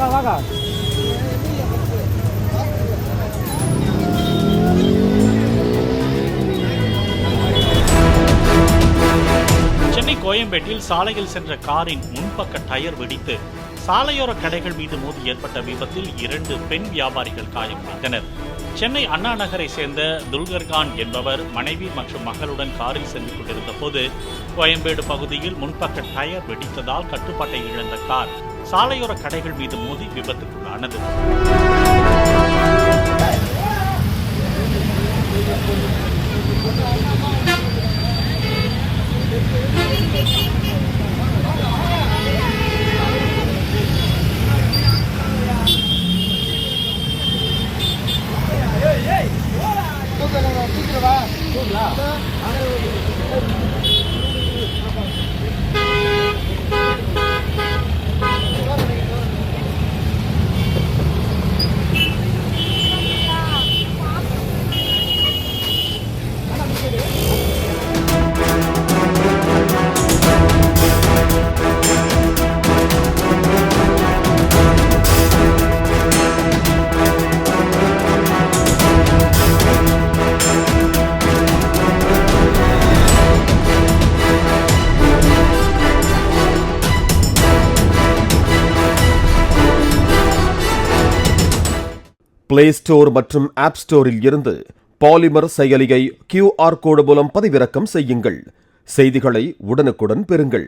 சென்னை கோயம்பேட்டில் சாலையில் சென்ற காரின் முன்பக்க டயர் வெடித்து சாலையோர கடைகள் மீது மோதி ஏற்பட்ட விபத்தில் 2 பெண் வியாபாரிகள் காயமடைந்தனர். சென்னை அண்ணா நகரை சேர்ந்த துல்கர்கான் என்பவர் மனைவி மற்றும் மகளுடன் காரில் சென்று கொண்டிருந்த போது கோயம்பேடு பகுதியில் முன்பக்க டயர் வெடித்ததால் கட்டுப்பாட்டை இழந்த கார் சாலையோர கடைகள் மீது மோதி விபத்துக்குள்ளானது. பிளே ஸ்டோர் மற்றும் ஆப் ஸ்டோரில் இருந்து பாலிமர் செயலியை QR கோடு மூலம் பதிவிறக்கம் செய்யுங்கள். செய்திகளை உடனுக்குடன் பெறுங்கள்.